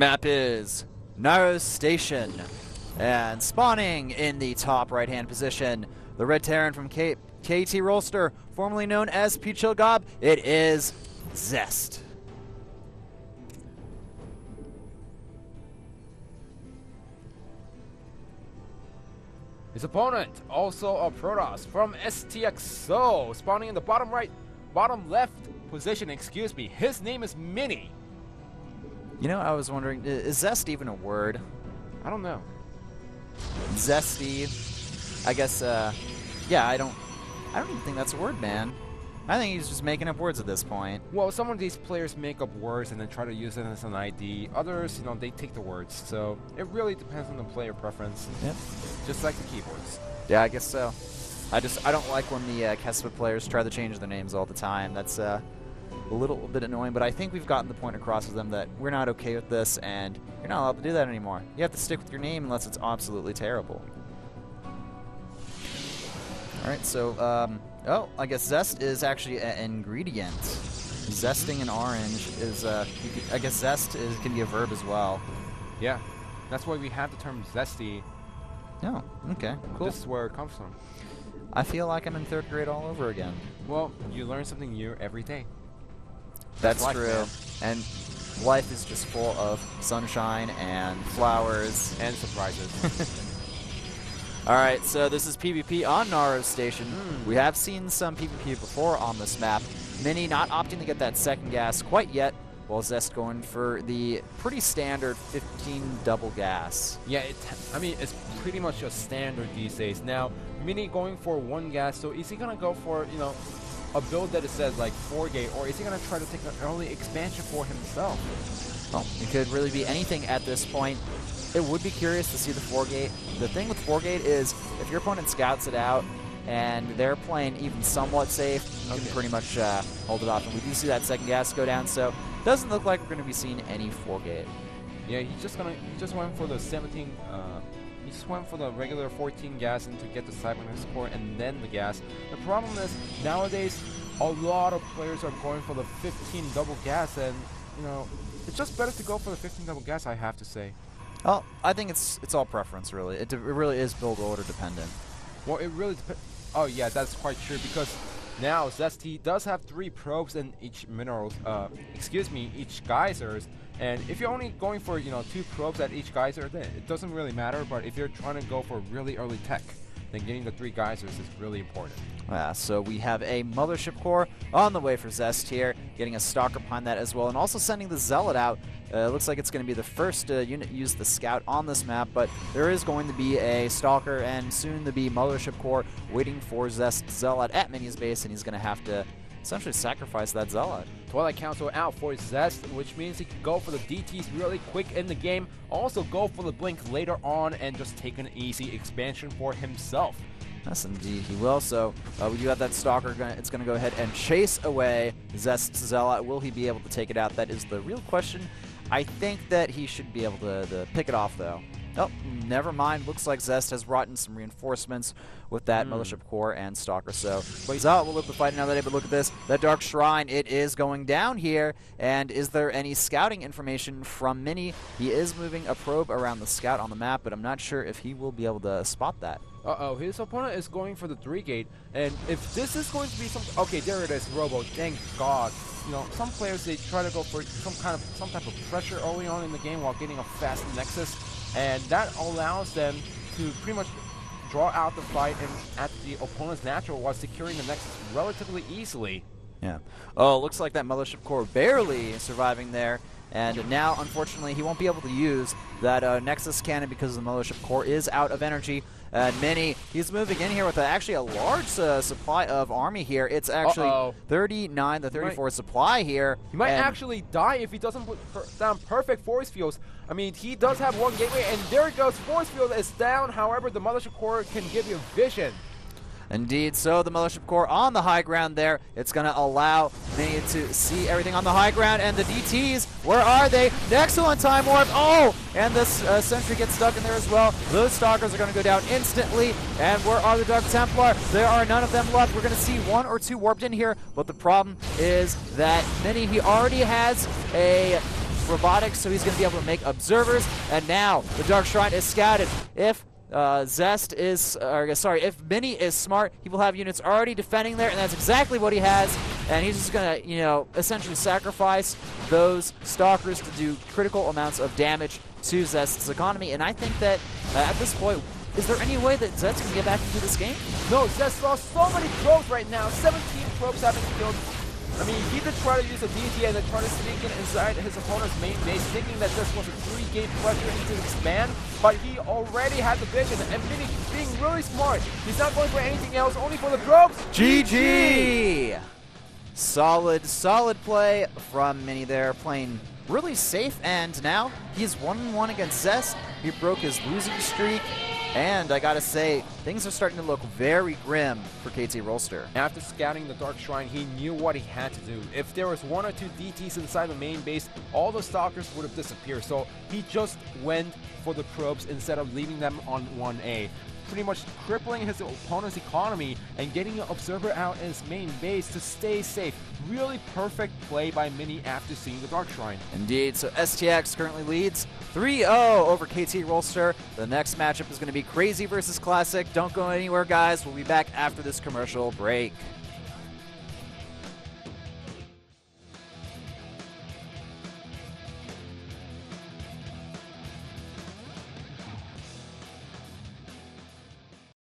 Map is Naro Station. And spawning in the top right-hand position, the Red Terran from KT Rolster, formerly known as Pichil Gob, it is Zest. His opponent, also a Protoss from STX, so spawning in the bottom left position, excuse me. His name is Mini. You know, I was wondering, is Zest even a word? I don't know. Zesty. I guess, yeah, I don't even think that's a word, man. I think he's just making up words at this point. Well, some of these players make up words and then try to use it as an ID. Others, you know, they take the words. So it really depends on the player preference. Yep. Just like the keyboards. Yeah, I guess so. I don't like when the Kespa players try to change their names all the time. That's a little bit annoying, but I think we've gotten the point across with them that we're not okay with this, and you're not allowed to do that anymore. You have to stick with your name unless it's absolutely terrible. Alright, so, oh, I guess Zest is actually an ingredient. Zesting an orange is, I guess Zest can be a verb as well. Yeah, that's why we have the term zesty. Oh, okay, cool. This is where it comes from. I feel like I'm in 3rd grade all over again. Well, you learn something new every day. That's life, true. man. And life is just full of sunshine and flowers. And surprises. Alright, so this is PvP on Naro Station. We have seen some PvP before on this map. Mini not opting to get that second gas quite yet, while Zest going for the pretty standard 15 double gas. Yeah, I mean, it's pretty much a standard these days. Now, Mini going for 1 gas, so is he going to go for, you know, a build that it says like 4-gate, or is he going to try to take an early expansion for himself? Well, it could really be anything at this point. It would be curious to see the 4-gate. The thing with 4-gate is, if your opponent scouts it out and they're playing even somewhat safe, you can pretty much hold it off. And we do see that second gas go down, so it doesn't look like we're going to be seeing any 4-gate. Yeah, he just went for the 17. He just went for the regular 14 gas and to get the cybernetics core and then the gas. The problem is nowadays a lot of players are going for the 15 double gas, and you know it's just better to go for the 15 double gas, I have to say. Well, I think it's all preference, really. It really is build order dependent. Well, it really depends. Oh yeah, that's quite true, because now Zesty does have 3 probes in each minerals. Each geysers. And if you're only going for, you know, 2 probes at each geyser, then it doesn't really matter. But if you're trying to go for really early tech, then getting the 3 geysers is really important. Yeah, so we have a Mothership Core on the way for Zest here, getting a Stalker behind that as well, and also sending the Zealot out. Looks like it's going to be the first unit to use the Scout on this map, but there is going to be a Stalker and soon to be Mothership Core waiting for Zest Zealot at Mini's base, and he's going to have to essentially sacrifice that Zealot. Twilight Council out for Zest, which means he can go for the DTs really quick in the game, also go for the Blink later on, and just take an easy expansion for himself. Yes, indeed, he will. So we do have that Stalker. It's going to go ahead and chase away Zest's Zealot. Will he be able to take it out? That is the real question. I think that he should be able to pick it off, though. Oh, never mind. Looks like Zest has brought in some reinforcements with that Mothership Core and Stalker. So Zealot will live to fight another day, but look at this. That Dark Shrine, it is going down here. And is there any scouting information from Mini? He is moving a probe around the scout on the map, but I'm not sure if he will be able to spot that. Uh-oh, his opponent is going for the 3-gate, and if this is going to be some... Okay, there it is, Robo, thank God. You know, some players, they try to go for some type of pressure early on in the game while getting a fast Nexus, and that allows them to pretty much draw out the fight and at the opponent's natural while securing the Nexus relatively easily. Yeah. Oh, looks like that Mothership Core barely surviving there. And now, unfortunately, he won't be able to use that Nexus cannon because the Mothership Core is out of energy. And Mini, he's moving in here with actually a large supply of army here. It's actually 39 to 34 supply here. He might actually die if he doesn't put down perfect force fields. I mean, he does have 1 gateway, and there it goes. Force field is down. However, the Mothership Core can give you vision. Indeed, so the Mothership Core on the high ground there. It's going to allow Mini to see everything on the high ground. And the DTs, where are they? Excellent time warp. Oh, and this Sentry gets stuck in there as well. Those Stalkers are going to go down instantly. And where are the Dark Templar? There are none of them left. We're going to see 1 or 2 warped in here. But the problem is that Mini, he already has a robotics, so he's going to be able to make observers. And now the Dark Shrine is scouted. If Zest is, if Mini is smart, he will have units already defending there, and that's exactly what he has. And he's just going to, essentially sacrifice those Stalkers to do critical amounts of damage to Zest's economy. And I think that at this point, is there any way that Zest can get back into this game? No, Zest lost so many probes right now. 17 probes have been killed. I mean, he did try to use a DT and then try to sneak in inside his opponent's main base, thinking that this was a 3-gate pressure into expand, but he already had the vision, and Mini being really smart. He's not going for anything else, only for the probes. GG! Solid play from Mini there, playing really safe, and now he's 1-1 against Zest. He broke his losing streak. And I gotta say, things are starting to look very grim for KT Rolster. After scouting the Dark Shrine, he knew what he had to do. If there was 1 or 2 DTs inside the main base, all the Stalkers would have disappeared. So he just went for the probes instead of leaving them on 1A. Pretty much crippling his opponent's economy and getting an observer out in his main base to stay safe. Really perfect play by Mini after seeing the Dark Shrine. Indeed, so STX currently leads 3-0 over KT Rolster. The next matchup is going to be Crazy versus Classic. Don't go anywhere, guys. We'll be back after this commercial break.